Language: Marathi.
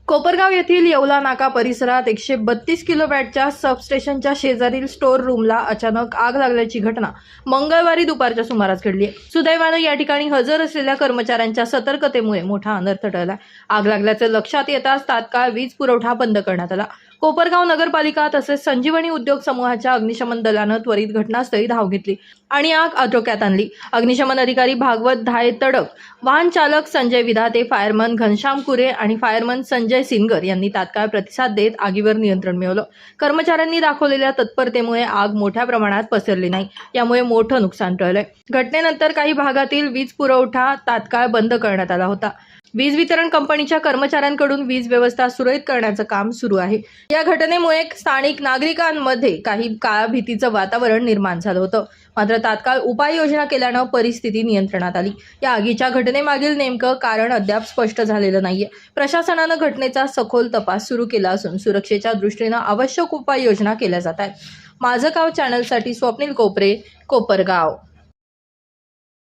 कोपरगाव येथील येवला नाका परिसरात 132 किलोवॅटच्या सबस्टेशनच्या शेजारील स्टोअर रूमला अचानक आग लागल्याची घटना मंगळवारी दुपारच्या सुमारास घडली आहे. सुदैवाने या ठिकाणी हजर असलेल्या कर्मचाऱ्यांच्या सतर्कतेमुळे मोठा अनर्थ टळला. आग लागल्याचे लक्षात येताच तात्काळ वीज पुरवठा बंद करण्यात आला. कोपरगाव नगरपालिका तसेच संजीवनी उद्योग समूहाच्या अग्निशमन दलानं त्वरित घटनास्थळी धाव घेतली आणि आग आटोक्यात आणली. अग्निशमन अधिकारी भागवत धाय तडक, वाहन चालक संजय विधाते, फायरमन घनश्याम कुरे आणि फायरमन संजय सिनगर यांनी तात्काळ प्रतिसाद देत आगीवर नियंत्रण मिळवलं. कर्मचाऱ्यांनी दाखवलेल्या तत्परतेमुळे आग मोठ्या प्रमाणात पसरली नाही, यामुळे मोठं नुकसान टळलंय. घटनेनंतर काही भागातील वीज पुरवठा तात्काळ बंद करण्यात आला होता. वीज वितरण कंपनीच्या कर्मचाऱ्यांकडून वीज व्यवस्था सुरळीत करण्याचं काम सुरू आहे. या घटनेमुळे स्थानिक नागरिकांमध्ये काही काळ भीतीचं वातावरण निर्माण झालं होतं, मात्र तात्काळ उपाययोजना केल्यानं परिस्थिती नियंत्रणात आली. या आगीच्या घटनेमागील नेमकं कारण अद्याप स्पष्ट झालेलं नाहीये. प्रशासनानं घटनेचा सखोल तपास सुरू केला असून सुरक्षेच्या दृष्टीनं आवश्यक उपाययोजना केल्या जात आहेत. माझं गाव चॅनलसाठी स्वप्नील कोपरे, कोपरगाव.